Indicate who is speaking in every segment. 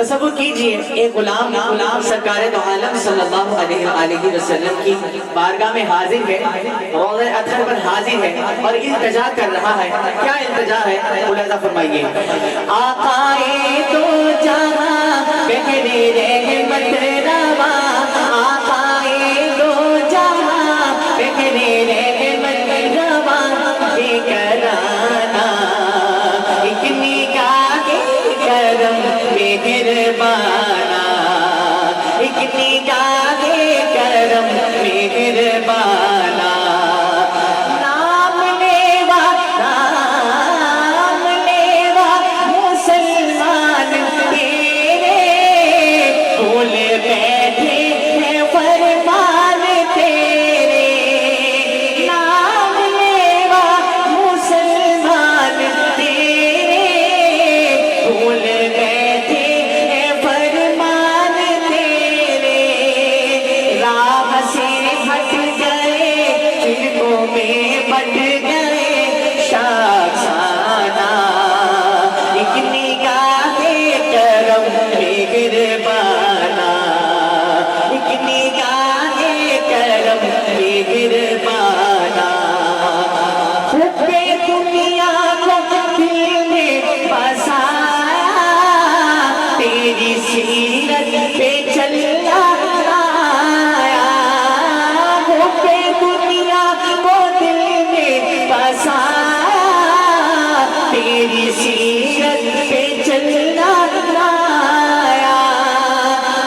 Speaker 1: تصور کیجئے ایک غلام سرکار دو عالم صلی اللہ علیہ وآلہ وسلم کی بارگاہ میں حاضر ہے، روضہ اطہر پر حاضر ہے اور التجا کر رہا ہے. کیا التجا ہے؟ ملاحظہ فرمائیے. آقائے دو جہاں بہرے رحمت روا، آقائے دو جہاں بہرے رحمت روا، بے کرانا ایک نگاہ کرم مہربانا، ایک نگاہ کرم مہربانا. نام لیوا مسلمان تیرے، بھول بیٹھے ہیں فرمان تیرے. نام لیوا مسلمان تیرے، بھول بیٹھے ہیں فرمان تیرے. راہ سے ہٹ گئے، فرقوں میں بٹ گئے، شاخسانہ ایک نگاہ کرم مہربانا، ایک نگاہ کرم مہربانا. حب دنیا کو دل میں بسایا، تیری سیرت پہ چلا آیا. حب دنیا کو دل میں بسایا، تیری سیرت پہ چلا آیا.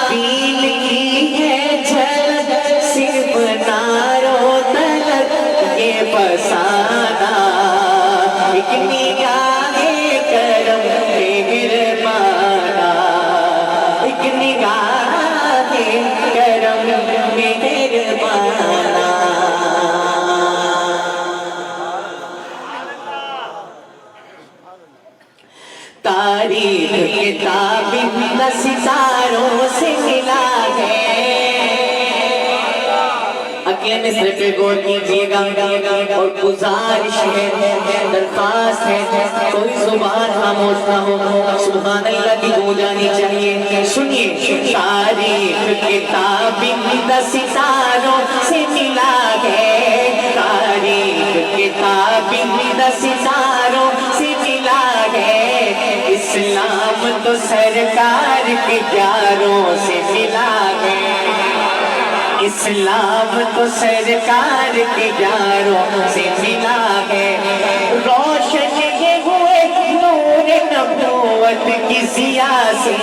Speaker 1: دین کی ہے جھلک صرف نارو تلک یہ بسانا، ایک نگاہ کرم مہربانا، ایک نگاہ کرم مہربانا. تاریخ کتاب ستاروں سے ملا ہے. اگلے مصرے پہ غور کیجئے گا اور گزارش ہے، درخواست ہے، کوئی زبان خاموش نہ ہو، سبحان اللہ کی گونج آنی چاہیے. سنیے. تاریخ کتاب ستاروں سے ملا ہے، تاریخ کتاب ستاروں سے ملا ہے. اسلام تو سرکار کے پیاروں سے ملا ہے، اسلام تو سرکار کے پیاروں سے ملا ہے. روشن یہ ہوئے نور نبوت کی ضیا سے،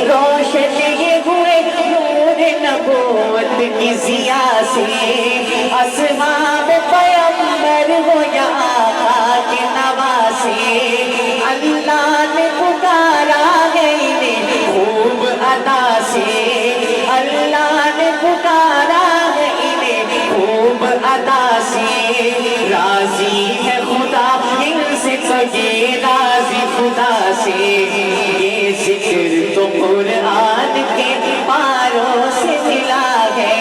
Speaker 1: روشن یہ ہوئے نور نبوت کی ضیا سے. اصحاب پیغمبر ہو یا آقا کے نواسے، اللہ نے پکارا ہے انہیں خوب ادا سے، اللہ نے پکارا ہے انہیں خوب ادا سے. راضی ہے خدا ان سے تو یہ راضی خدا سے. یہ ذکر تو قرآن کے پاروں سے ملا ہے،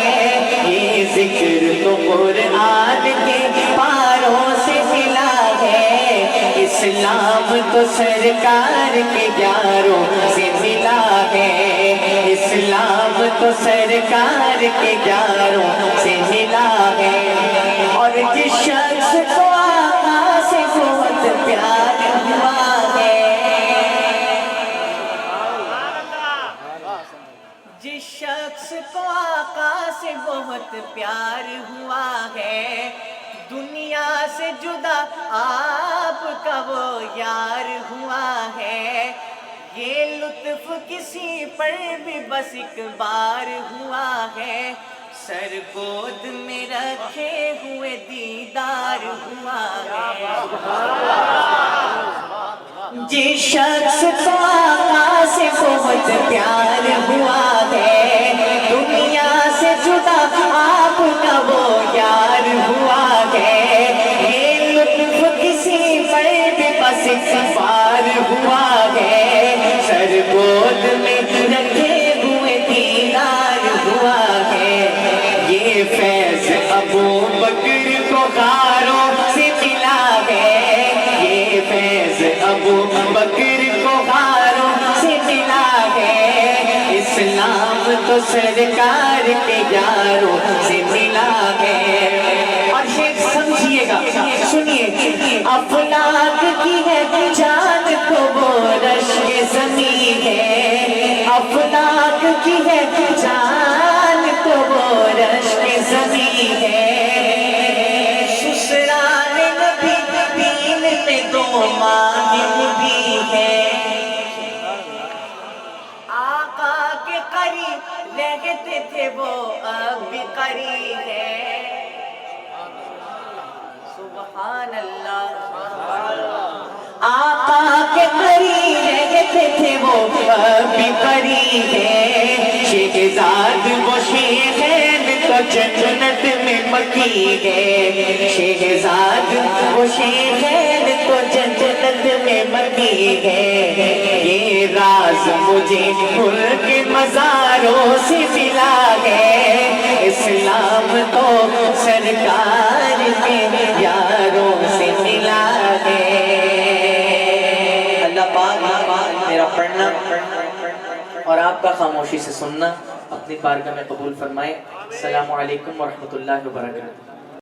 Speaker 1: یہ ذکر تو قرآن کے پاروں سے ملا ہے. اسلام تو سرکار کے پیاروں سے ملا ہے، اسلام تو سرکار کے پیاروں سے ملا ہے. اور جس شخص کو آقا سے بہت پیار ہوا ہے، جس شخص کو آقا سے بہت پیار ہوا ہے، دنیا سے جدا آپ کا وہ یار ہوا ہے. یہ لطف کسی پر بھی بس ایک بار ہوا ہے، سر گود میں رکھے ہوئے دیدار ہوا ہے. جس شخص کو آقا سے بہت پیار ہوا ہے، دنیا سے جدا آپ کا وہ یار ہوا ہے. یہ لطف کسی پر بھی بس ایک بار ہوا ہے، سر گود میں رکھے ہوئے دیدار ہوا ہے. یہ فیض ابو بکر کو غاروں سے ملا ہے، یہ فیض ابو بکر کو غاروں سے ملا ہے. تو سرکار کے یاروں سے ملا ہے۔ اور شیخ سمجھیے گا، سنیے، افلاک کی ہے جان تو وہ رشک زمین ہے، افلاک کی ہے جان تو وہ رشک زمین ہے۔ سسرال نبی دین میں دو ماہر بھی ہے، آقا کے قریب رہتے تھے وہ اب بھی قریب ہے۔ سبحان اللہ، آقا کے قریب رہتے تھے وہ اب بھی قریب ہے۔ شہزاد وہ شیخین تو جنت میں مکی ہے، شہزاد وہ شیخین تو جنت میں مکی ہے۔ یہ راز مجھے ان کے مزاروں سے ملا ہے، اسلام تو سرکار کے یاروں سے ملا ہے۔ اللہ پاک میرا پڑھنا اور آپ کا خاموشی سے سننا اپنی بارگاہ میں قبول فرمائے۔ السلام علیکم ورحمۃ اللہ وبرکاتہ۔